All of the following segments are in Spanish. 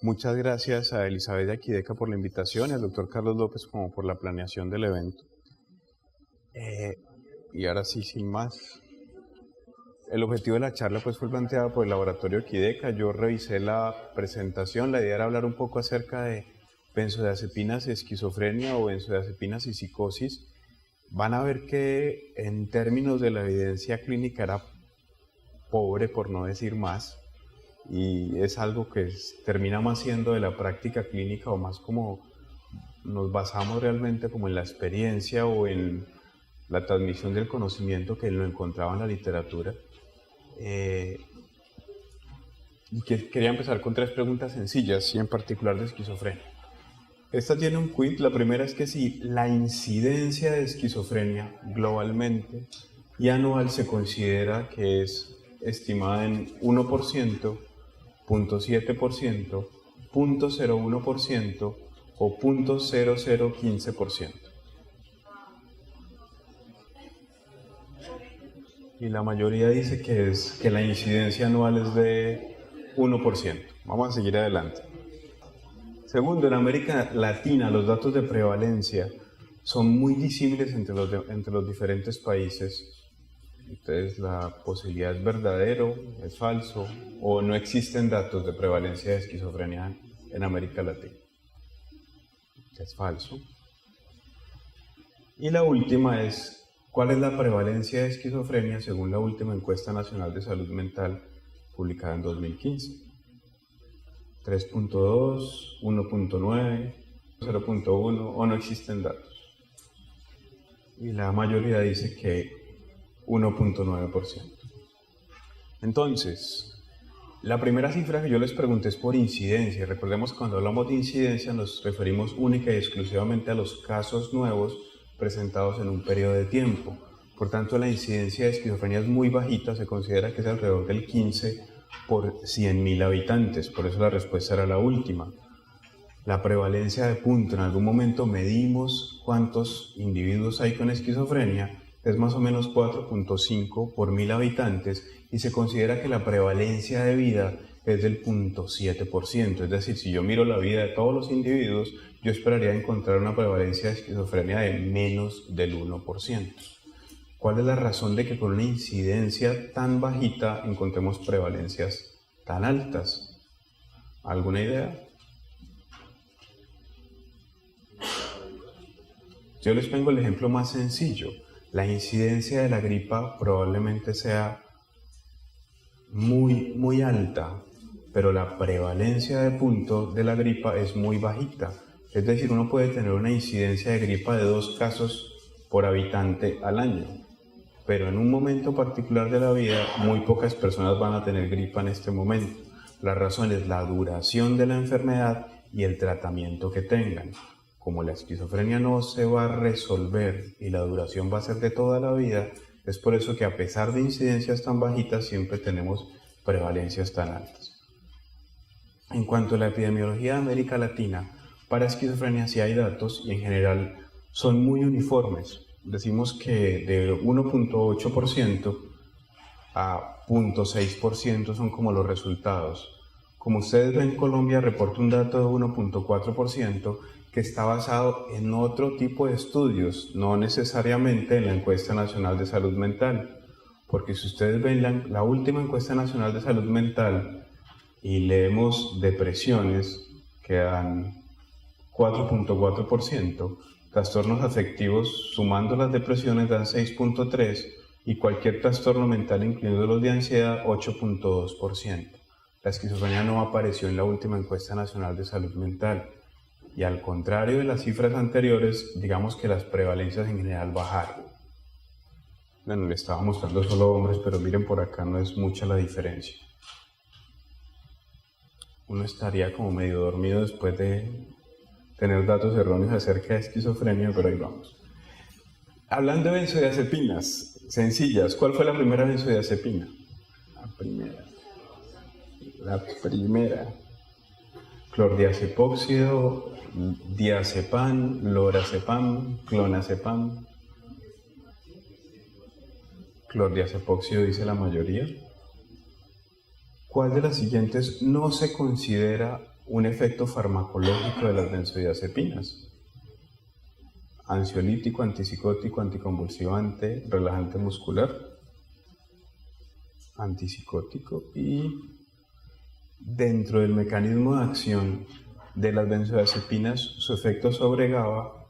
Muchas gracias a Elizabeth de Aquideca por la invitación y al doctor Carlos López como por la planeación del evento. Y ahora sí, sin más, el objetivo de la charla pues fue planteado por el laboratorio Aquideca. Yo revisé la presentación, la idea era hablar un poco acerca de benzodiazepinas y esquizofrenia o benzodiazepinas y psicosis. Van a ver que en términos de la evidencia clínica era pobre, por no decir más, y es algo que termina más siendo de la práctica clínica o más como nos basamos realmente como en la experiencia o en la transmisión del conocimiento que lo encontraba en la literatura. Y quería empezar con 3 preguntas sencillas y en particular de esquizofrenia. Esta tiene un quiz. La primera es que si la incidencia de esquizofrenia globalmente y anual se considera que es estimada en 1%, 0.7%, 0.01% o 0.0015%. Y la mayoría dice que la incidencia anual es de 1%. Vamos a seguir adelante. Segundo, en América Latina los datos de prevalencia son muy disímiles entre los diferentes países. Entonces la posibilidad es verdadero, es falso, o no existen datos de prevalencia de esquizofrenia en América Latina. Es falso. Y la última es, ¿cuál es la prevalencia de esquizofrenia según la última encuesta nacional de salud mental publicada en 2015? 3.2, 1.9, 0.1 o no existen datos. Y la mayoría dice que 1.9%. Entonces, la primera cifra que yo les pregunté es por incidencia. Recordemos que cuando hablamos de incidencia nos referimos única y exclusivamente a los casos nuevos presentados en un periodo de tiempo. Por tanto, la incidencia de esquizofrenia es muy bajita, se considera que es alrededor del 15 por 100.000 habitantes, por eso la respuesta era la última. La prevalencia de punto, en algún momento medimos cuántos individuos hay con esquizofrenia, es más o menos 4.5 por 1.000 habitantes y se considera que la prevalencia de vida es del 0.7%, es decir, si yo miro la vida de todos los individuos, yo esperaría encontrar una prevalencia de esquizofrenia de menos del 1%. ¿Cuál es la razón de que con una incidencia tan bajita encontremos prevalencias tan altas? ¿Alguna idea? Yo les pongo el ejemplo más sencillo. La incidencia de la gripa probablemente sea muy alta, pero la prevalencia de punto de la gripa es muy bajita. Es decir, uno puede tener una incidencia de gripa de 2 casos por habitante al año, pero en un momento particular de la vida muy pocas personas van a tener gripa en este momento. La razón es la duración de la enfermedad y el tratamiento que tengan. Como la esquizofrenia no se va a resolver y la duración va a ser de toda la vida, es por eso que a pesar de incidencias tan bajitas siempre tenemos prevalencias tan altas. En cuanto a la epidemiología de América Latina, para esquizofrenia sí hay datos y en general son muy uniformes. Decimos que de 1.8% a 0.6% son como los resultados. Como ustedes ven, Colombia reporta un dato de 1.4% que está basado en otro tipo de estudios, no necesariamente en la encuesta nacional de salud mental. Porque si ustedes ven la última encuesta nacional de salud mental y leemos depresiones, que dan 4.4%, trastornos afectivos sumando las depresiones dan 6.3% y cualquier trastorno mental incluyendo los de ansiedad 8.2%. La esquizofrenia no apareció en la última encuesta nacional de salud mental y al contrario de las cifras anteriores, digamos que las prevalencias en general bajaron. Bueno, le estaba mostrando solo hombres, pero miren por acá no es mucha la diferencia. Uno estaría como medio dormido después de tener datos erróneos acerca de esquizofrenia, pero ahí vamos. Hablando de benzodiazepinas, sencillas, ¿cuál fue la primera benzodiazepina? La primera. Clordiazepóxido, diazepam, lorazepam, clonazepam. Clordiazepóxido dice la mayoría. ¿Cuál de las siguientes no se considera un efecto farmacológico de las benzodiazepinas? Ansiolítico, antipsicótico, anticonvulsivante, relajante muscular, antipsicótico. Y dentro del mecanismo de acción de las benzodiazepinas, su efecto sobre GABA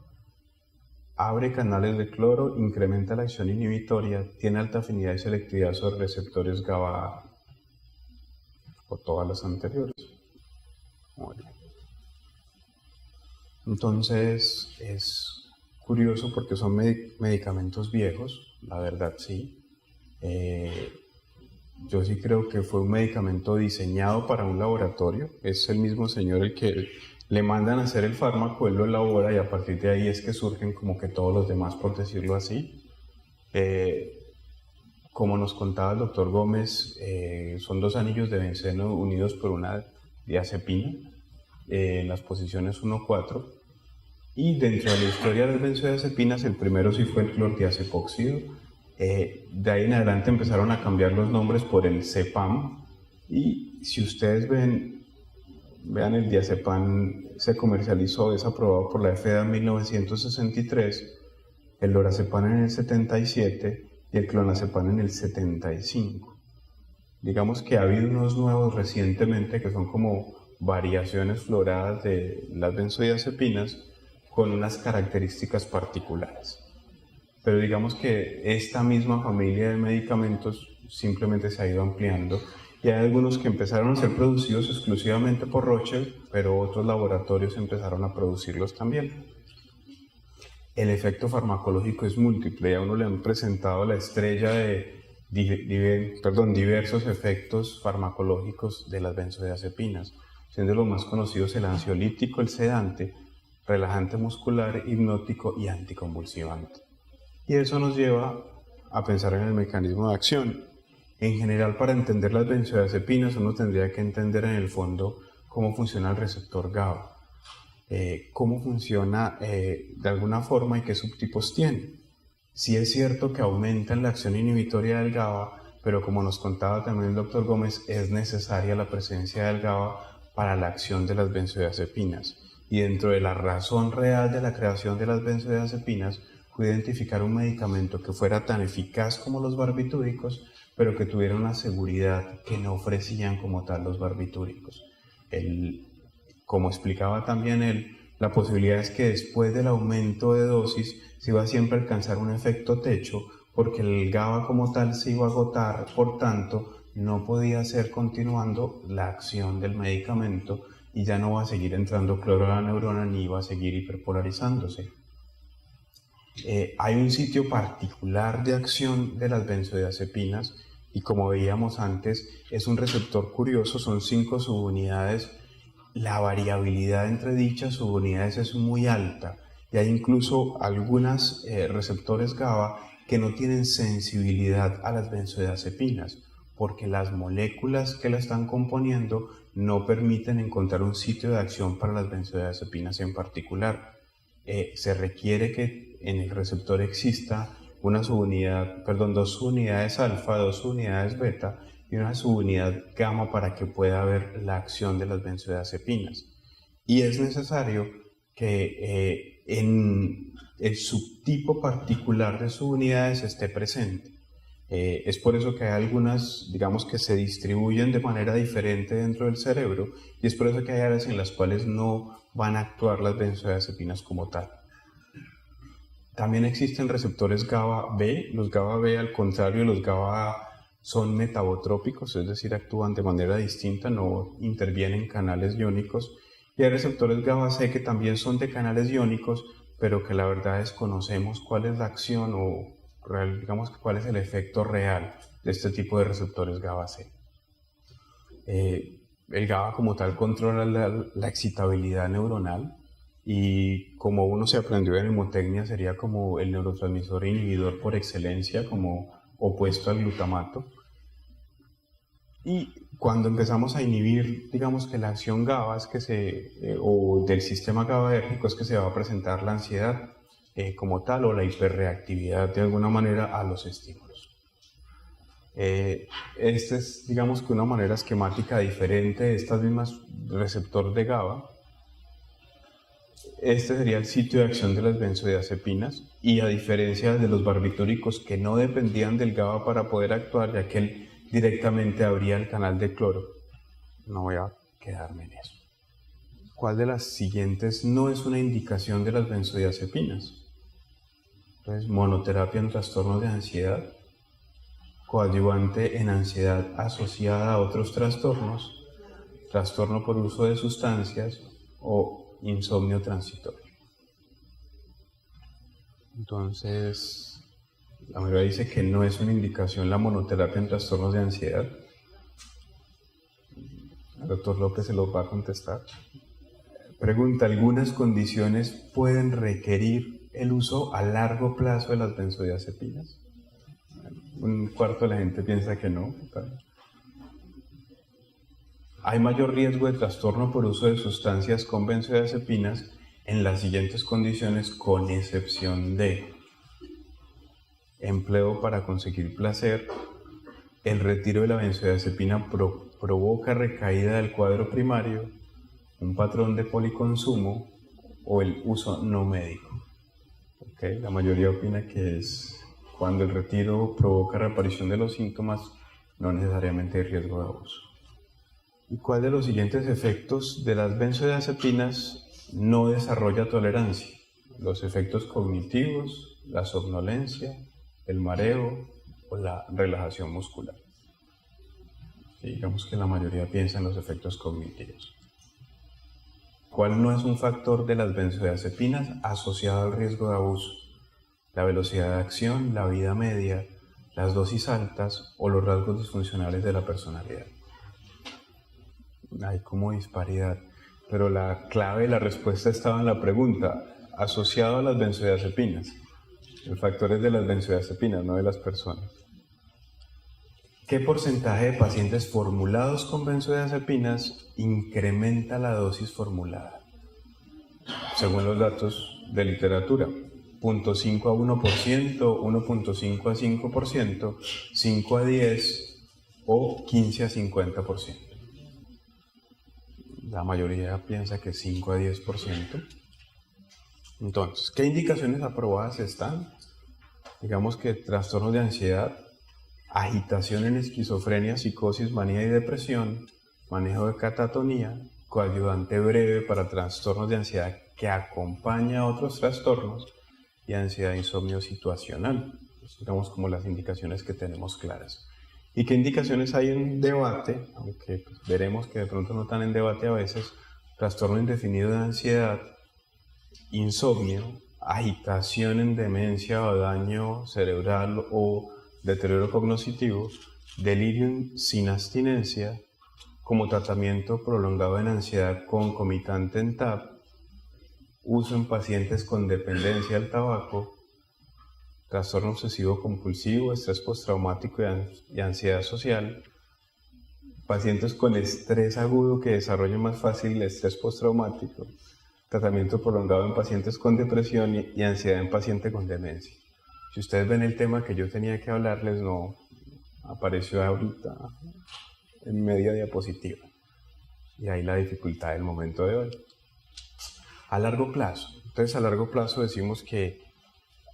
abre canales de cloro, incrementa la acción inhibitoria, tiene alta afinidad y selectividad sobre receptores GABA o todas las anteriores. Muy bien. Entonces es curioso porque son medicamentos viejos, la verdad sí. Yo sí creo que fue un medicamento diseñado para un laboratorio. Es el mismo señor el que le mandan a hacer el fármaco, él lo elabora y a partir de ahí es que surgen como que todos los demás, por decirlo así. Como nos contaba el doctor Gómez, son 2 anillos de benceno unidos por una diazepina en las posiciones 1-4. Y dentro de la historia de las benzodiazepinas, el primero sí fue el clordiazepóxido. De ahí en adelante empezaron a cambiar los nombres por el Cepam. Y si ustedes vean el diazepam se comercializó, es aprobado por la FDA en 1963, el lorazepam en el 77 y el clonazepam en el 75. Digamos que ha habido unos nuevos recientemente que son como variaciones floradas de las benzodiazepinas con unas características particulares. Pero digamos que esta misma familia de medicamentos simplemente se ha ido ampliando y hay algunos que empezaron a ser producidos exclusivamente por Roche, pero otros laboratorios empezaron a producirlos también. El efecto farmacológico es múltiple y a uno le han presentado la estrella de diversos efectos farmacológicos de las benzodiazepinas, siendo los más conocidos el ansiolítico, el sedante, relajante muscular, hipnótico y anticonvulsivante. Y eso nos lleva a pensar en el mecanismo de acción. En general, para entender las benzodiazepinas, uno tendría que entender en el fondo cómo funciona el receptor GABA, cómo funciona de alguna forma y qué subtipos tiene. Sí es cierto que aumentan la acción inhibitoria del GABA, pero como nos contaba también el doctor Gómez, es necesaria la presencia del GABA para la acción de las benzodiazepinas. Y dentro de la razón real de la creación de las benzodiazepinas fue identificar un medicamento que fuera tan eficaz como los barbitúricos, pero que tuviera una seguridad que no ofrecían como tal los barbitúricos. Como explicaba también él, la posibilidad es que después del aumento de dosis se iba siempre a alcanzar un efecto techo, porque el GABA como tal se iba a agotar, por tanto no podía ser continuando la acción del medicamento y ya no va a seguir entrando cloro a la neurona ni va a seguir hiperpolarizándose. Hay un sitio particular de acción de las benzodiazepinas y como veíamos antes es un receptor curioso, son 5 subunidades, la variabilidad entre dichas subunidades es muy alta y hay incluso algunos receptores GABA que no tienen sensibilidad a las benzodiazepinas porque las moléculas que la están componiendo no permiten encontrar un sitio de acción para las benzodiazepinas en particular. Se requiere que en el receptor exista dos subunidades alfa, 2 subunidades beta y una subunidad gamma para que pueda haber la acción de las benzodiazepinas. Y es necesario que en el subtipo particular de subunidades esté presente. Es por eso que hay algunas, digamos, que se distribuyen de manera diferente dentro del cerebro y es por eso que hay áreas en las cuales no van a actuar las benzodiazepinas como tal. También existen receptores GABA-B. Los GABA-B, al contrario, los GABA son metabotrópicos, es decir, actúan de manera distinta, no intervienen en canales iónicos. Y hay receptores GABA-C que también son de canales iónicos, pero que la verdad desconocemos cuál es la acción o digamos cuál es el efecto real de este tipo de receptores GABA-C. El GABA como tal controla la excitabilidad neuronal, y como uno se aprendió en mnemotecnia sería como el neurotransmisor inhibidor por excelencia, como opuesto al glutamato. Y cuando empezamos a inhibir, digamos que la acción GABA es que o del sistema GABAérgico es que se va a presentar la ansiedad como tal o la hiperreactividad de alguna manera a los estímulos. Esta es, digamos que una manera esquemática diferente de estas mismas receptor de GABA. Este sería el sitio de acción de las benzodiazepinas y a diferencia de los barbitúricos que no dependían del GABA para poder actuar, ya que él directamente abría el canal de cloro. No voy a quedarme en eso. ¿Cuál de las siguientes no es una indicación de las benzodiazepinas? Entonces, monoterapia en trastornos de ansiedad, coadyuvante en ansiedad asociada a otros trastornos, trastorno por uso de sustancias o insomnio transitorio. Entonces, la mayoría dice que no es una indicación la monoterapia en trastornos de ansiedad. El doctor López se lo va a contestar. Pregunta, ¿algunas condiciones pueden requerir el uso a largo plazo de las benzodiazepinas? Un cuarto de la gente piensa que no. Hay mayor riesgo de trastorno por uso de sustancias con benzodiazepinas en las siguientes condiciones, con excepción de empleo para conseguir placer, el retiro de la benzodiazepina provoca recaída del cuadro primario, un patrón de policonsumo o el uso no médico. ¿Okay? La mayoría opina que es cuando el retiro provoca reaparición de los síntomas, no necesariamente hay riesgo de abuso. ¿Y cuál de los siguientes efectos de las benzodiazepinas no desarrolla tolerancia? Los efectos cognitivos, la somnolencia, el mareo o la relajación muscular. Sí, digamos que la mayoría piensa en los efectos cognitivos. ¿Cuál no es un factor de las benzodiazepinas asociado al riesgo de abuso? La velocidad de acción, la vida media, las dosis altas o los rasgos disfuncionales de la personalidad. Hay como disparidad, pero la clave de la respuesta estaba en la pregunta, asociado a las benzodiazepinas. El factor es de las benzodiazepinas, no de las personas. ¿Qué porcentaje de pacientes formulados con benzodiazepinas incrementa la dosis formulada? Según los datos de literatura, 0.5 a 1%, 1.5 a 5%, 5 a 10 o 15 a 50%. La mayoría piensa que 5 a 10%. Entonces, ¿qué indicaciones aprobadas están? Digamos que trastornos de ansiedad, agitación en esquizofrenia, psicosis, manía y depresión, manejo de catatonía, coadyuvante breve para trastornos de ansiedad que acompaña a otros trastornos y ansiedad e insomnio situacional. Digamos como las indicaciones que tenemos claras. ¿Y qué indicaciones hay en debate? Aunque pues, veremos que de pronto no están en debate a veces. Trastorno indefinido de ansiedad, insomnio, agitación en demencia o daño cerebral o deterioro cognitivo, delirio sin abstinencia, como tratamiento prolongado en ansiedad concomitante en TAP, uso en pacientes con dependencia del tabaco, trastorno obsesivo compulsivo, estrés postraumático y ansiedad social, pacientes con estrés agudo que desarrollen más fácil el estrés postraumático, tratamiento prolongado en pacientes con depresión y ansiedad en pacientes con demencia. Si ustedes ven el tema que yo tenía que hablarles, no apareció ahorita en media diapositiva. Y ahí la dificultad del momento de hoy. A largo plazo. Entonces, a largo plazo decimos que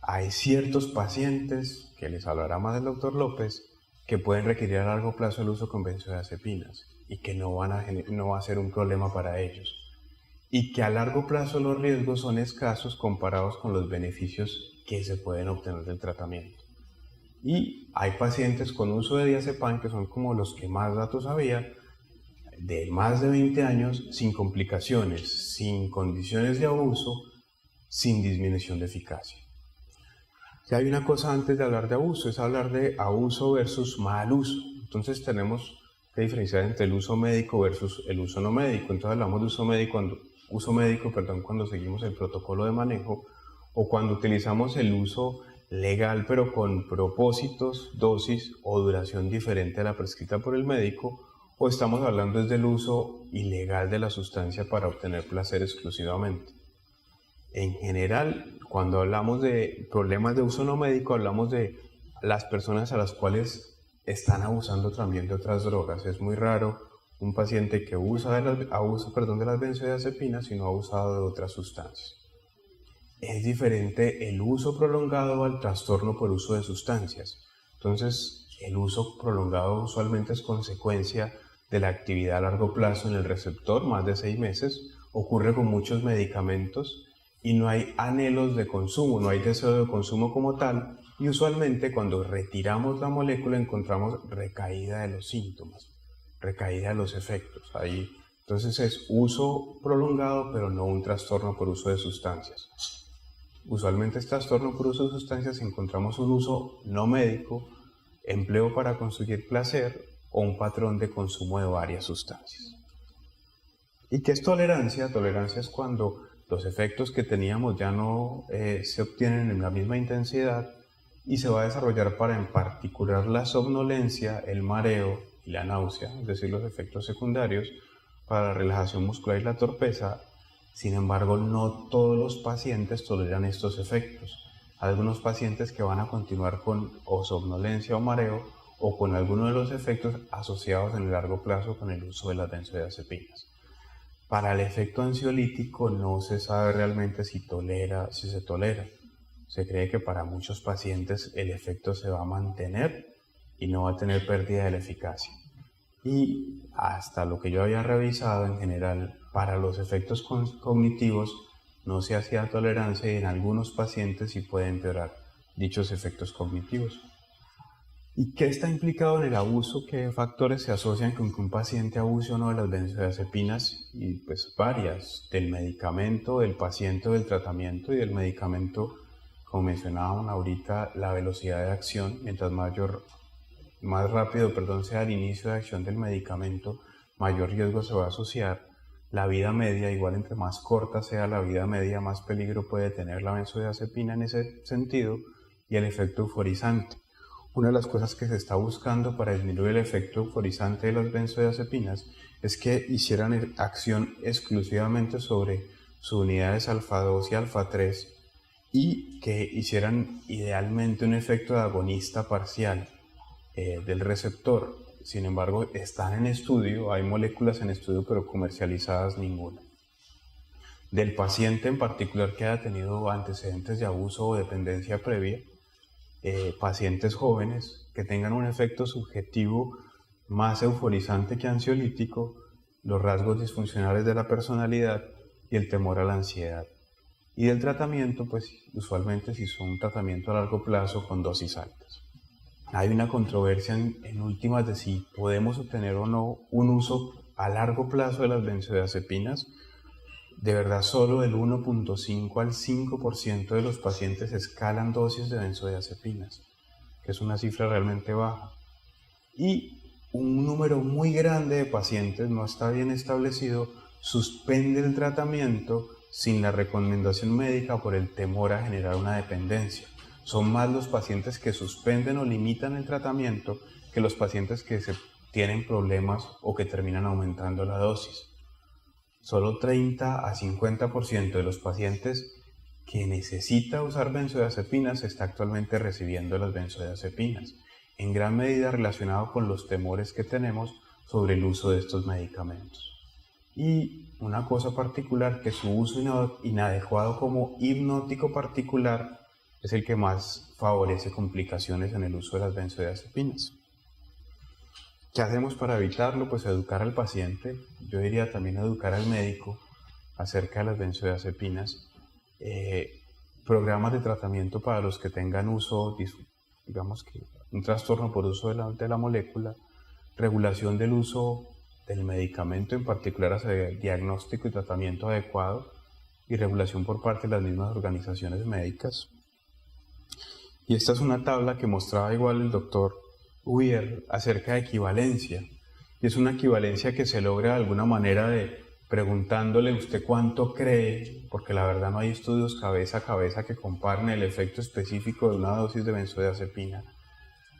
hay ciertos pacientes, que les hablará más el doctor López, que pueden requerir a largo plazo el uso con benzodiazepinas y que no va a ser un problema para ellos. Y que a largo plazo los riesgos son escasos comparados con los beneficios que se pueden obtener del tratamiento. Y hay pacientes con uso de diazepam, que son como los que más datos había, de más de 20 años, sin complicaciones, sin condiciones de abuso, sin disminución de eficacia. Si hay una cosa antes de hablar de abuso, es hablar de abuso versus mal uso. Entonces tenemos que diferenciar entre el uso médico versus el uso no médico. Entonces hablamos de uso médico uso médico, perdón, cuando seguimos el protocolo de manejo, o cuando utilizamos el uso legal pero con propósitos, dosis o duración diferente a la prescrita por el médico, o estamos hablando del uso ilegal de la sustancia para obtener placer exclusivamente. En general, cuando hablamos de problemas de uso no médico, hablamos de las personas a las cuales están abusando también de otras drogas. Es muy raro un paciente que abusa de las benzodiazepinas y no ha abusado de otras sustancias. Es diferente el uso prolongado al trastorno por uso de sustancias. Entonces, el uso prolongado usualmente es consecuencia de la actividad a largo plazo en el receptor, más de 6 meses, ocurre con muchos medicamentos y no hay anhelos de consumo, no hay deseo de consumo como tal, y usualmente cuando retiramos la molécula encontramos recaída de los síntomas, recaída de los efectos. Ahí, entonces es uso prolongado pero no un trastorno por uso de sustancias. Usualmente este trastorno por uso de sustancias encontramos un uso no médico, empleo para conseguir placer o un patrón de consumo de varias sustancias. ¿Y qué es tolerancia? Tolerancia es cuando los efectos que teníamos ya no se obtienen en la misma intensidad y se va a desarrollar para en particular la somnolencia, el mareo y la náusea, es decir, los efectos secundarios para la relajación muscular y la torpeza. Sin embargo, no todos los pacientes toleran estos efectos. Algunos pacientes que van a continuar con o somnolencia o mareo o con alguno de los efectos asociados en el largo plazo con el uso de las benzodiazepinas. Para el efecto ansiolítico no se sabe realmente si se tolera. Se cree que para muchos pacientes el efecto se va a mantener y no va a tener pérdida de la eficacia. Y hasta lo que yo había revisado en general, para los efectos cognitivos no se hacía tolerancia y en algunos pacientes sí puede empeorar dichos efectos cognitivos. ¿Y qué está implicado en el abuso? ¿Qué factores se asocian con que un paciente abuse o no de las benzodiazepinas? Y pues varias, del medicamento, del paciente o del tratamiento. Y del medicamento, como mencionaban ahorita, la velocidad de acción, mientras más rápido sea el inicio de acción del medicamento, mayor riesgo se va a asociar. La vida media, igual entre más corta sea la vida media, más peligro puede tener la benzodiazepina en ese sentido, y el efecto euforizante. Una de las cosas que se está buscando para disminuir el efecto euforizante de las benzodiazepinas es que hicieran acción exclusivamente sobre subunidades alfa-2 y alfa-3 y que hicieran idealmente un efecto de agonista parcial del receptor. Sin embargo, están en estudio, hay moléculas en estudio, pero comercializadas ninguna. Del paciente en particular que haya tenido antecedentes de abuso o dependencia previa, pacientes jóvenes que tengan un efecto subjetivo más euforizante que ansiolítico, los rasgos disfuncionales de la personalidad y el temor a la ansiedad. Y del tratamiento, pues usualmente si son un tratamiento a largo plazo con dosis altas. Hay una controversia en últimas de si podemos obtener o no un uso a largo plazo de las benzodiazepinas. De verdad, solo del 1.5 al 5% de los pacientes escalan dosis de benzodiazepinas, que es una cifra realmente baja. Y un número muy grande de pacientes, no está bien establecido, suspende el tratamiento sin la recomendación médica por el temor a generar una dependencia. Son más los pacientes que suspenden o limitan el tratamiento que los pacientes que tienen problemas o que terminan aumentando la dosis. Solo 30 a 50% de los pacientes que necesita usar benzodiazepinas está actualmente recibiendo las benzodiazepinas, en gran medida relacionado con los temores que tenemos sobre el uso de estos medicamentos. Y una cosa particular, que su uso inadecuado como hipnótico particular es el que más favorece complicaciones en el uso de las benzodiazepinas. ¿Qué hacemos para evitarlo? Pues educar al paciente, yo diría también educar al médico acerca de las benzodiazepinas, programas de tratamiento para los que tengan uso, digamos que un trastorno por uso de la molécula, regulación del uso del medicamento, en particular hacia diagnóstico y tratamiento adecuado, y regulación por parte de las mismas organizaciones médicas. Y esta es una tabla que mostraba igual el doctor Weir acerca de equivalencia. Y es una equivalencia que se logra de alguna manera de preguntándole usted cuánto cree, porque la verdad no hay estudios cabeza a cabeza que comparen el efecto específico de una dosis de benzodiazepina,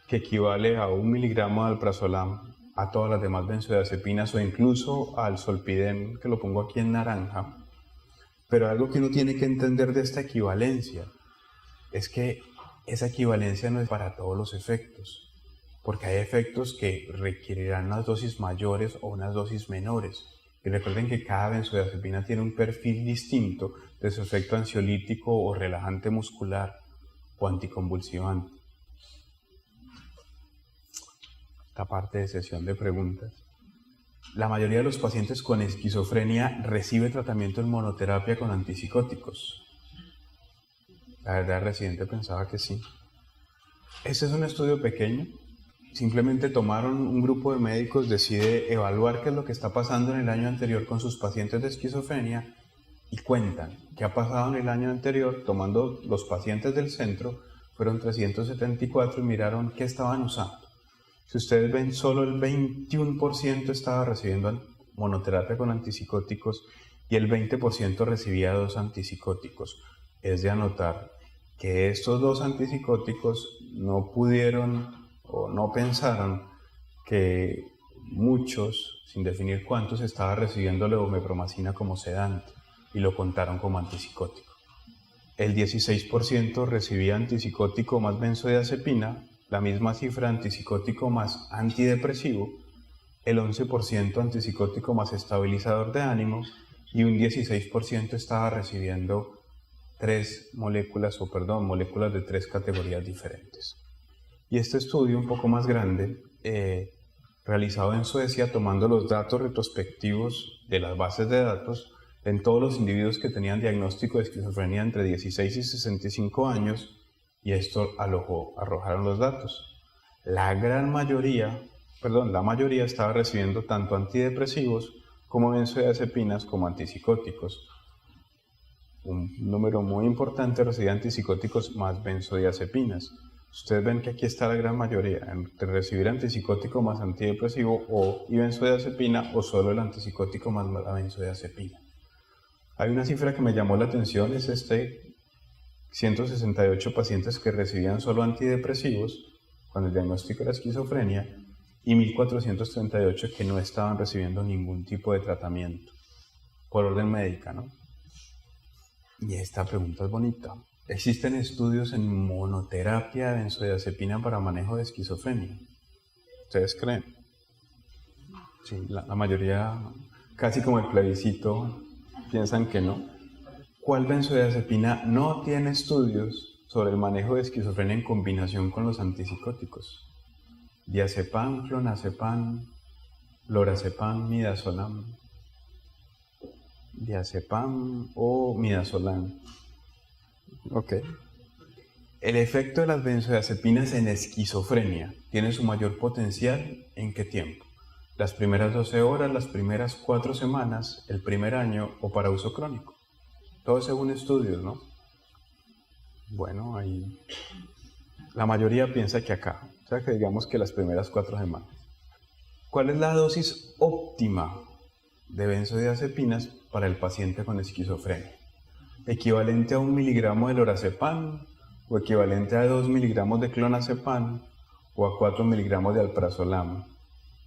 que equivale a 1 miligramo de alprazolam, a todas las demás benzodiazepinas o incluso al Zolpidem, que lo pongo aquí en naranja. Pero algo que uno tiene que entender de esta equivalencia es que esa equivalencia no es para todos los efectos, porque hay efectos que requerirán unas dosis mayores o unas dosis menores. Y recuerden que cada benzodiazepina tiene un perfil distinto de su efecto ansiolítico o relajante muscular o anticonvulsivante. Esta parte de sesión de preguntas. La mayoría de los pacientes con esquizofrenia recibe tratamiento en monoterapia con antipsicóticos. La verdad, el residente pensaba que sí. Este es un estudio pequeño. Simplemente tomaron un grupo de médicos, decide evaluar qué es lo que está pasando en el año anterior con sus pacientes de esquizofrenia y cuentan qué ha pasado en el año anterior, tomando los pacientes del centro, fueron 374 y miraron qué estaban usando. Si ustedes ven, solo el 21% estaba recibiendo monoterapia con antipsicóticos y el 20% recibía 2 antipsicóticos. Es de anotar que estos 2 antipsicóticos no pudieron o no pensaron que muchos, sin definir cuántos, estaban recibiendo levomepromacina como sedante y lo contaron como antipsicótico. El 16% recibía antipsicótico más benzodiazepina, la misma cifra antipsicótico más antidepresivo, el 11% antipsicótico más estabilizador de ánimo y un 16% estaba recibiendo moléculas de 3 categorías diferentes. Y este estudio un poco más grande, realizado en Suecia, tomando los datos retrospectivos de las bases de datos en todos los individuos que tenían diagnóstico de esquizofrenia entre 16 y 65 años, y esto arrojaron los datos. La mayoría estaba recibiendo tanto antidepresivos como benzodiazepinas como antipsicóticos. Un número muy importante recibía antipsicóticos más benzodiazepinas. Ustedes ven que aquí está la gran mayoría, entre recibir antipsicótico más antidepresivo y benzodiazepina, o solo el antipsicótico más la benzodiazepina. Hay una cifra que me llamó la atención, es 168 pacientes que recibían solo antidepresivos cuando el diagnóstico era esquizofrenia y 1.438 que no estaban recibiendo ningún tipo de tratamiento por orden médica, ¿no? Y esta pregunta es bonita. ¿Existen estudios en monoterapia de benzodiazepina para manejo de esquizofrenia? ¿Ustedes creen? Sí, la mayoría, casi como el plebiscito, piensan que no. ¿Cuál benzodiazepina no tiene estudios sobre el manejo de esquizofrenia en combinación con los antipsicóticos? Diazepam, clonazepam, lorazepam, midazolam. Diazepam o midazolam. Ok. El efecto de las benzodiazepinas en esquizofrenia tiene su mayor potencial ¿en qué tiempo? Las primeras 12 horas, las primeras 4 semanas, el primer año o para uso crónico. Todo según estudios, ¿no? Bueno, ahí la mayoría piensa que acá, o sea que digamos que las primeras 4 semanas. ¿Cuál es la dosis óptima de benzodiazepinas para el paciente con esquizofrenia? ¿Equivalente a 1 miligramo de lorazepam o equivalente a 2 miligramos de clonazepam o a 4 miligramos de alprazolam?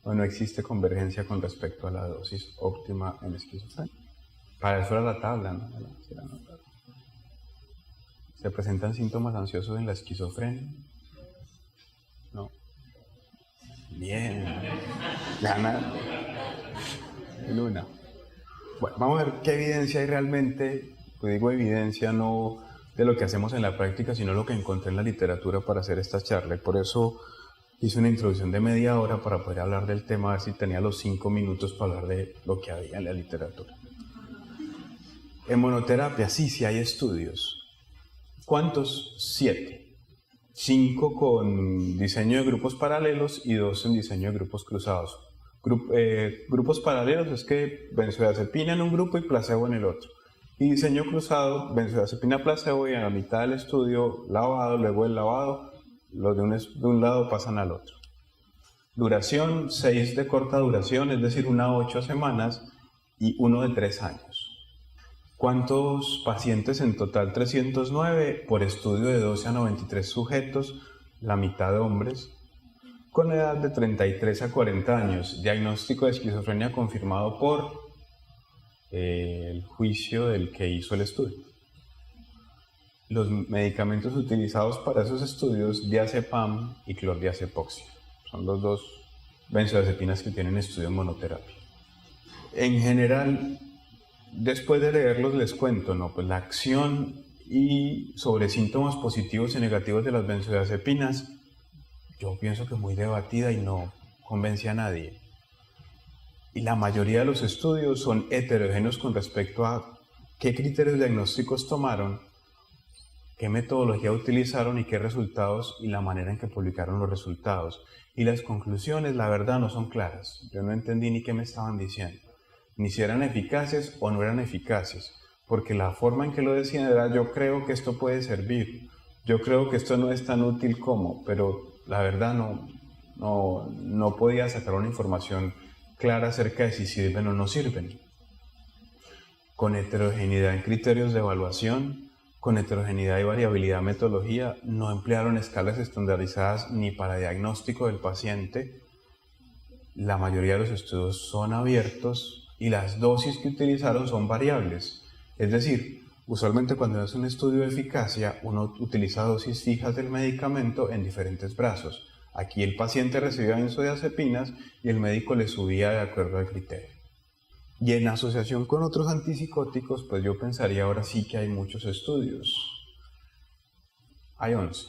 ¿O no existe convergencia con respecto a la dosis óptima en esquizofrenia? Para eso era la tabla, ¿no? ¿Se presentan síntomas ansiosos en la esquizofrenia? No. Bien. Gana. Luna. Bueno, vamos a ver qué evidencia hay realmente. Pues digo evidencia no de lo que hacemos en la práctica, sino lo que encontré en la literatura para hacer esta charla. Y por eso hice una introducción de media hora para poder hablar del tema, a ver si tenía los 5 minutos para hablar de lo que había en la literatura. En monoterapia, sí hay estudios. ¿Cuántos? 7. 5 con diseño de grupos paralelos y 2 en diseño de grupos cruzados. Grupos paralelos es que benzodiazepina en un grupo y placebo en el otro. Y diseño cruzado, benzodiazepina placebo y a la mitad del estudio lavado, luego el lavado, los de un lado pasan al otro. Duración, 6 de corta duración, es decir, 1 a 8 semanas, y uno de 3 años. ¿Cuántos pacientes en total? 309, por estudio de 12 a 93 sujetos, la mitad de hombres, con edad de 33 a 40 años, diagnóstico de esquizofrenia confirmado por el juicio del que hizo el estudio. Los medicamentos utilizados para esos estudios, diazepam y clordiazepoxida, son los dos benzodiazepinas que tienen estudio en monoterapia. En general, después de leerlos les cuento, ¿no? Pues la acción y sobre síntomas positivos y negativos de las benzodiazepinas, yo pienso que muy debatida y no convence a nadie. Y la mayoría de los estudios son heterogéneos con respecto a qué criterios diagnósticos tomaron, qué metodología utilizaron y qué resultados y la manera en que publicaron los resultados. Y las conclusiones, la verdad, no son claras. Yo no entendí ni qué me estaban diciendo, ni si eran eficaces o no eran eficaces, porque la forma en que lo decían era: yo creo que esto puede servir, yo creo que esto no es tan útil como, pero la verdad no podía sacar una información clara acerca de si sirven o no sirven. Con heterogeneidad en criterios de evaluación, con heterogeneidad y variabilidad en metodología, no emplearon escalas estandarizadas ni para diagnóstico del paciente. La mayoría de los estudios son abiertos y las dosis que utilizaron son variables. Es decir, usualmente cuando es un estudio de eficacia, uno utiliza dosis fijas del medicamento en diferentes brazos. Aquí el paciente recibía benzodiazepinas y el médico le subía de acuerdo al criterio. Y en asociación con otros antipsicóticos, pues yo pensaría ahora sí que hay muchos estudios. Hay 11.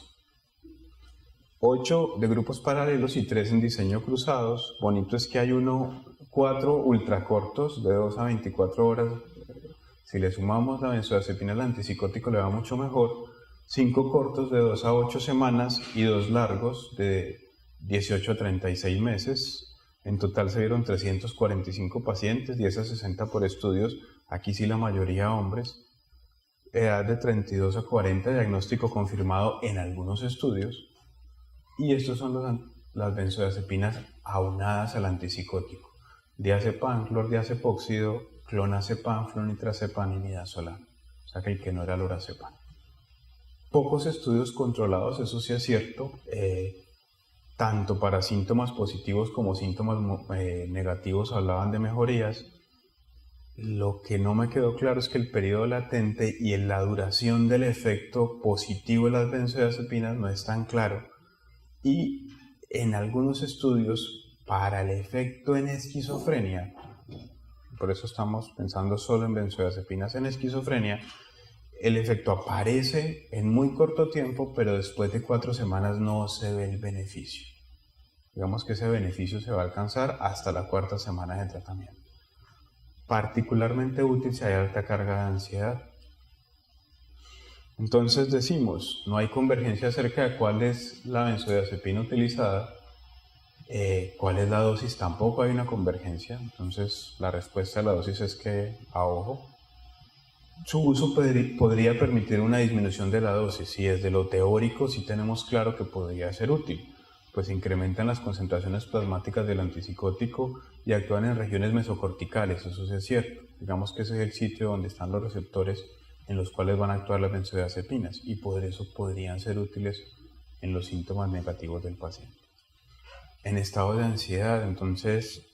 8 de grupos paralelos y 3 en diseño cruzados. Bonito es que hay 4 ultracortos de 2 a 24 horas. Si le sumamos la benzodiazepina al antipsicótico le va mucho mejor. 5 cortos de 2 a 8 semanas y 2 largos de 18 a 36 meses. En total se vieron 345 pacientes, 10 a 60 por estudios, aquí sí la mayoría hombres. Edad de 32 a 40, diagnóstico confirmado en algunos estudios. Y estos son las benzodiazepinas aunadas al antipsicótico: diazepam, clordiazepóxido, clonazepam, flunitrazepam y midazolam. O sea que el que no era lorazepam. Pocos estudios controlados, eso sí es cierto, tanto para síntomas positivos como síntomas negativos hablaban de mejorías. Lo que no me quedó claro es que el periodo latente y la duración del efecto positivo de las benzodiazepinas no es tan claro. Y en algunos estudios, para el efecto en esquizofrenia, por eso estamos pensando solo en benzodiazepinas en esquizofrenia, el efecto aparece en muy corto tiempo, pero después de 4 semanas no se ve el beneficio. Digamos que ese beneficio se va a alcanzar hasta la 4ª semana de tratamiento. Particularmente útil si hay alta carga de ansiedad. Entonces decimos, no hay convergencia acerca de cuál es la benzodiazepina utilizada, cuál es la dosis, tampoco hay una convergencia. Entonces la respuesta a la dosis es que, a ojo, su uso podría permitir una disminución de la dosis, y desde lo teórico sí tenemos claro que podría ser útil, pues incrementan las concentraciones plasmáticas del antipsicótico y actúan en regiones mesocorticales, eso sí es cierto. Digamos que ese es el sitio donde están los receptores en los cuales van a actuar las benzodiazepinas, y por eso podrían ser útiles en los síntomas negativos del paciente. En estado de ansiedad, entonces,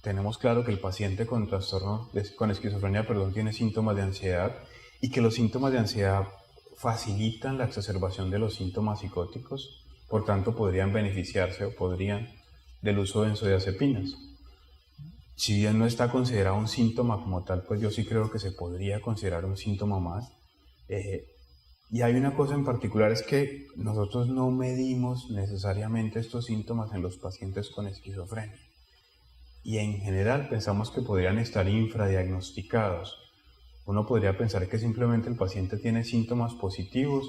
tenemos claro que el paciente con esquizofrenia, tiene síntomas de ansiedad, y que los síntomas de ansiedad facilitan la exacerbación de los síntomas psicóticos, por tanto podrían beneficiarse del uso de benzodiazepinas. Si bien no está considerado un síntoma como tal, pues yo sí creo que se podría considerar un síntoma más. Y hay una cosa en particular, es que nosotros no medimos necesariamente estos síntomas en los pacientes con esquizofrenia. Y en general pensamos que podrían estar infradiagnosticados. Uno podría pensar que simplemente el paciente tiene síntomas positivos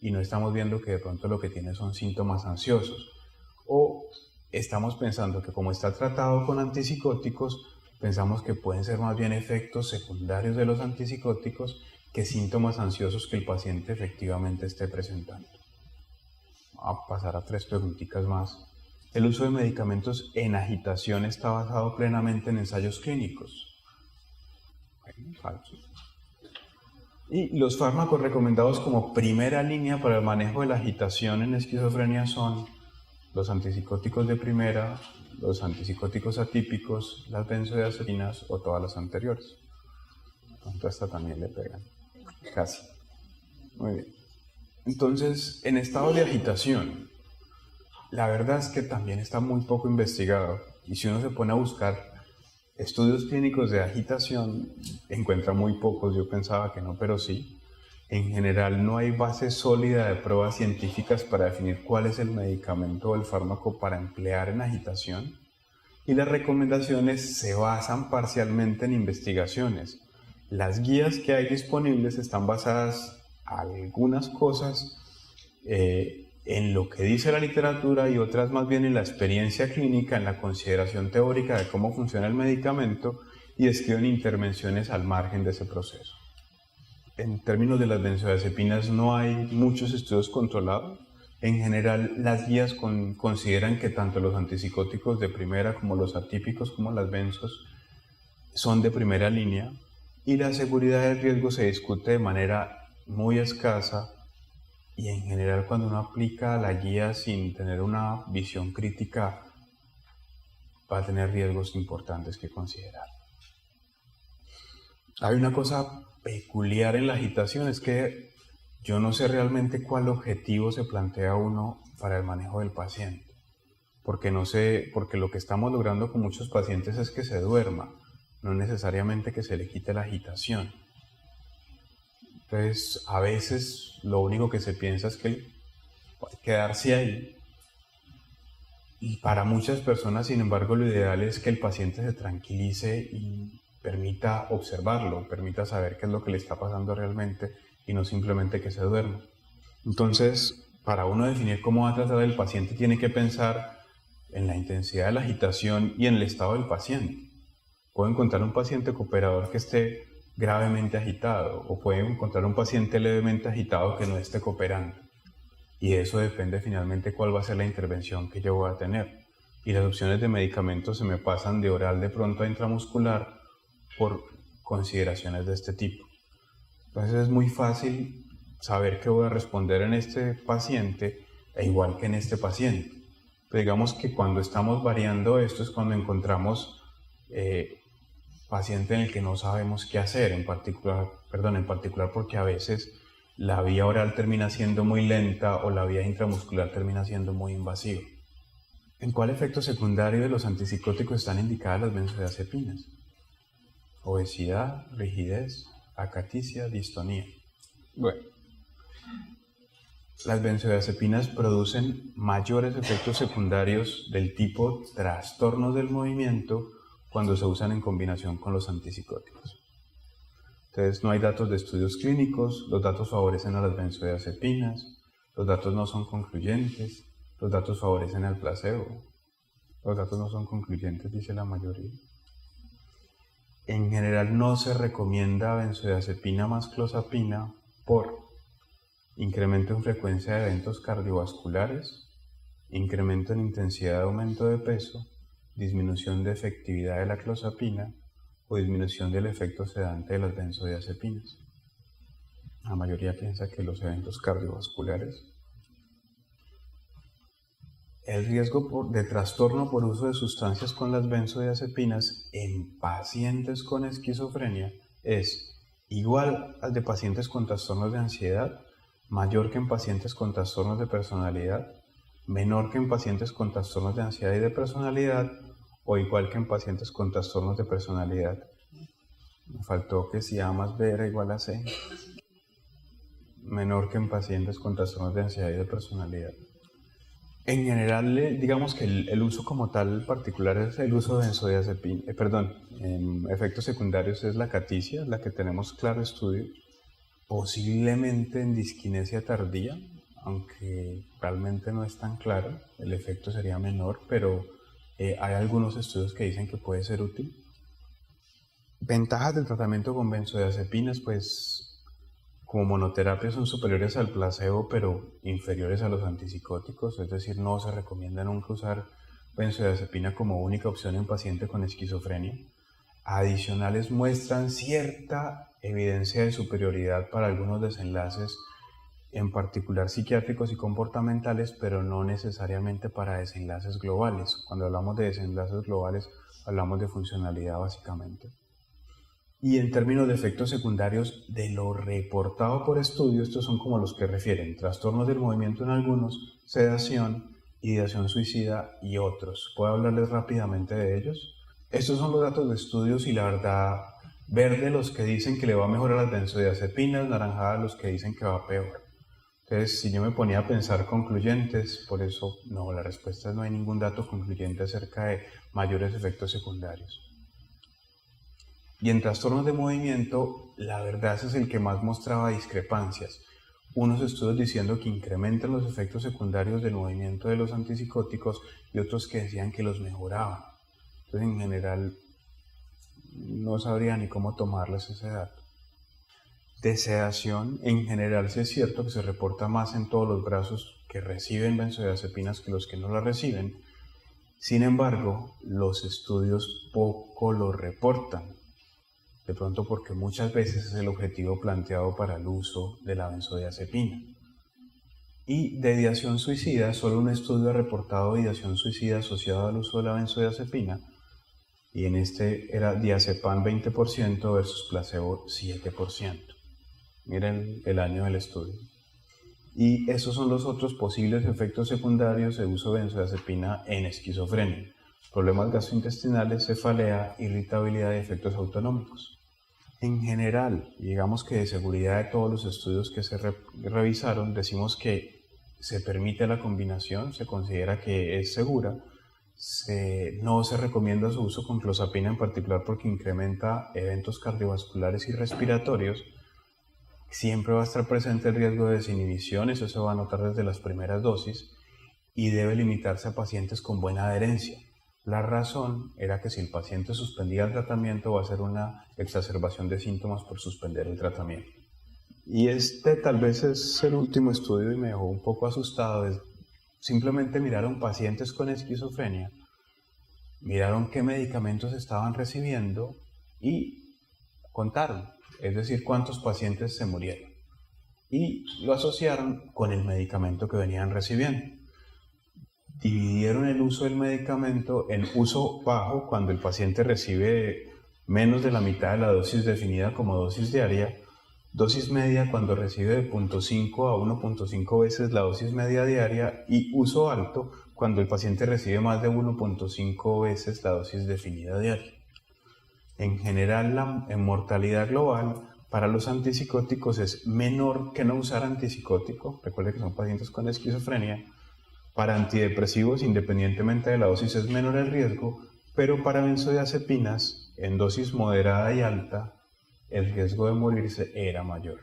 y no estamos viendo que de pronto lo que tiene son síntomas ansiosos. O estamos pensando que como está tratado con antipsicóticos, pensamos que pueden ser más bien efectos secundarios de los antipsicóticos que síntomas ansiosos que el paciente efectivamente esté presentando. Vamos a pasar a 3 preguntitas más. El uso de medicamentos en agitación está basado plenamente en ensayos clínicos. Falso. Y los fármacos recomendados como primera línea para el manejo de la agitación en esquizofrenia son los antipsicóticos de primera, los antipsicóticos atípicos, las benzodiazepinas o todas las anteriores. Entonces, esta también le pegan. Casi. Muy bien. Entonces, en estado de agitación, la verdad es que también está muy poco investigado. Y si uno se pone a buscar estudios clínicos de agitación, encuentra muy pocos. Yo pensaba que no, pero sí. En general no hay base sólida de pruebas científicas para definir cuál es el medicamento o el fármaco para emplear en agitación, y las recomendaciones se basan parcialmente en investigaciones. Las guías que hay disponibles están basadas algunas cosas en lo que dice la literatura y otras más bien en la experiencia clínica, en la consideración teórica de cómo funciona el medicamento, y describen intervenciones al margen de ese proceso. En términos de las benzodiazepinas no hay muchos estudios controlados. En general, las guías consideran que tanto los antipsicóticos de primera como los atípicos como las benzos son de primera línea, y la seguridad del riesgo se discute de manera muy escasa, y en general cuando uno aplica la guía sin tener una visión crítica va a tener riesgos importantes que considerar. Hay una cosa peculiar en la agitación, es que yo no sé realmente cuál objetivo se plantea uno para el manejo del paciente, porque lo que estamos logrando con muchos pacientes es que se duerma, no necesariamente que se le quite la agitación. Entonces, a veces lo único que se piensa es que puede quedarse ahí, y para muchas personas, sin embargo, lo ideal es que el paciente se tranquilice y permita observarlo, permita saber qué es lo que le está pasando realmente y no simplemente que se duerma. Entonces, para uno definir cómo va a tratar al paciente, tiene que pensar en la intensidad de la agitación y en el estado del paciente. Puedo encontrar un paciente cooperador que esté gravemente agitado, o puedo encontrar un paciente levemente agitado que no esté cooperando. Y eso depende finalmente cuál va a ser la intervención que yo voy a tener. Y las opciones de medicamentos se me pasan de oral de pronto a intramuscular por consideraciones de este tipo. Entonces es muy fácil saber qué voy a responder en este paciente, e igual que en este paciente. Pero digamos que cuando estamos variando esto es cuando encontramos paciente en el que no sabemos qué hacer, en particular porque a veces la vía oral termina siendo muy lenta o la vía intramuscular termina siendo muy invasiva. ¿En cuál efecto secundario de los antipsicóticos están indicadas las benzodiazepinas? Obesidad, rigidez, acaticia, distonía. Bueno, las benzodiazepinas producen mayores efectos secundarios del tipo trastornos del movimiento cuando se usan en combinación con los antipsicóticos. Entonces no hay datos de estudios clínicos, los datos favorecen a las benzodiazepinas, los datos no son concluyentes, los datos favorecen al placebo, los datos no son concluyentes, dice la mayoría. En general no se recomienda benzodiazepina más clozapina por incremento en frecuencia de eventos cardiovasculares, incremento en intensidad de aumento de peso, disminución de efectividad de la clozapina o disminución del efecto sedante de las benzodiazepinas. La mayoría piensa que los eventos cardiovasculares. El riesgo de trastorno por uso de sustancias con las benzodiazepinas en pacientes con esquizofrenia es igual al de pacientes con trastornos de ansiedad, mayor que en pacientes con trastornos de personalidad, menor que en pacientes con trastornos de ansiedad y de personalidad, o igual que en pacientes con trastornos de personalidad. Me faltó que si A más B era igual a C. Menor que en pacientes con trastornos de ansiedad y de personalidad. En general, digamos que el uso como tal particular es el uso de benzodiazepina, en efectos secundarios es la acaticia, la que tenemos claro estudio, posiblemente en disquinesia tardía, aunque realmente no es tan claro, el efecto sería menor, pero hay algunos estudios que dicen que puede ser útil. Ventajas del tratamiento con benzodiazepinas, pues como monoterapia son superiores al placebo, pero inferiores a los antipsicóticos, es decir, no se recomienda nunca usar benzodiazepina como única opción en paciente con esquizofrenia. adicionales muestran cierta evidencia de superioridad para algunos desenlaces, en particular psiquiátricos y comportamentales, pero no necesariamente para desenlaces globales. Cuando hablamos de desenlaces globales, hablamos de funcionalidad básicamente. Y en términos de efectos secundarios, de lo reportado por estudios, estos son como los que refieren trastornos del movimiento en algunos, sedación, ideación suicida y otros. ¿Puedo hablarles rápidamente de ellos? Estos son los datos de estudios y la verdad, verde los que dicen que le va mejor a las benzodiazepinas, naranjada los que dicen que va peor. Entonces, si yo me ponía a pensar concluyentes, por eso no, la respuesta es no hay ningún dato concluyente acerca de mayores efectos secundarios. Y en trastornos de movimiento, la verdad ese es el que más mostraba discrepancias. Unos estudios diciendo que incrementan los efectos secundarios del movimiento de los antipsicóticos y otros que decían que los mejoraban. Entonces, en general, no sabría ni cómo tomarles ese dato. De sedación, en general sí es cierto que se reporta más en todos los brazos que reciben benzodiazepinas que los que no la reciben. Sin embargo, los estudios poco lo reportan. De pronto porque muchas veces es el objetivo planteado para el uso de la benzodiazepina. Y de ideación suicida, solo un estudio ha reportado ideación suicida asociada al uso de la benzodiazepina, y en este era diazepam 20% versus placebo 7%. Miren el año del estudio. Y esos son los otros posibles efectos secundarios de uso de benzodiazepina en esquizofrenia: problemas gastrointestinales, cefalea, irritabilidad y efectos autonómicos. En general, digamos que de seguridad de todos los estudios que se revisaron, decimos que se permite la combinación, se considera que es segura, no se recomienda su uso con clozapina en particular porque incrementa eventos cardiovasculares y respiratorios. Siempre va a estar presente el riesgo de desinhibición, eso se va a notar desde las primeras dosis, y debe limitarse a pacientes con buena adherencia. La razón era que si el paciente suspendía el tratamiento va a ser una exacerbación de síntomas por suspender el tratamiento. Y este tal vez es el último estudio y me dejó un poco asustado. Simplemente miraron pacientes con esquizofrenia, miraron qué medicamentos estaban recibiendo y contaron, es decir, cuántos pacientes se murieron. Y lo asociaron con el medicamento que venían recibiendo. Dividieron el uso del medicamento en uso bajo, cuando el paciente recibe menos de la mitad de la dosis definida como dosis diaria, dosis media cuando recibe de 0.5 a 1.5 veces la dosis media diaria, y uso alto cuando el paciente recibe más de 1.5 veces la dosis definida diaria. En general, la mortalidad global para los antipsicóticos es menor que no usar antipsicótico. Recuerde que son pacientes con esquizofrenia. Para antidepresivos, independientemente de la dosis, es menor el riesgo, pero para benzodiazepinas, en dosis moderada y alta, el riesgo de morirse era mayor.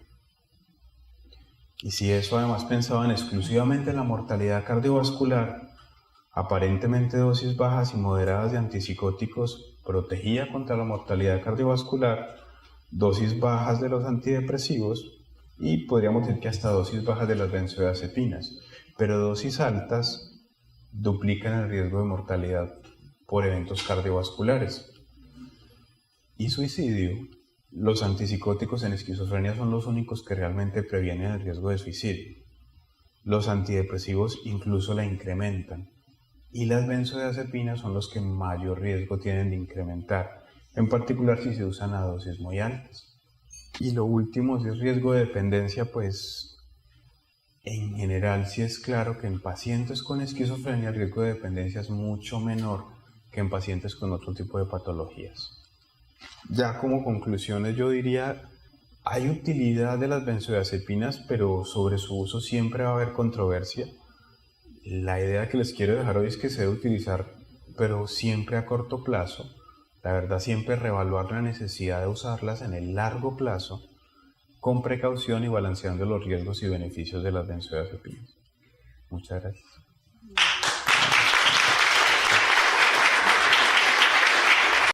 Y si eso además pensaban exclusivamente en la mortalidad cardiovascular, aparentemente dosis bajas y moderadas de antipsicóticos protegía contra la mortalidad cardiovascular, dosis bajas de los antidepresivos y podríamos decir que hasta dosis bajas de las benzodiazepinas, pero dosis altas duplican el riesgo de mortalidad por eventos cardiovasculares. Y suicidio. Los antipsicóticos en esquizofrenia son los únicos que realmente previenen el riesgo de suicidio. Los antidepresivos incluso la incrementan. Y las benzodiazepinas son los que mayor riesgo tienen de incrementar, en particular si se usan a dosis muy altas. Y lo último, si es riesgo de dependencia, pues en general sí es claro que en pacientes con esquizofrenia el riesgo de dependencia es mucho menor que en pacientes con otro tipo de patologías. Ya como conclusiones yo diría, hay utilidad de las benzodiazepinas, pero sobre su uso siempre va a haber controversia. La idea que les quiero dejar hoy es que se debe utilizar, pero siempre a corto plazo. La verdad, siempre reevaluar la necesidad de usarlas en el largo plazo, con precaución y balanceando los riesgos y beneficios de las benzodiazepinas. Muchas gracias.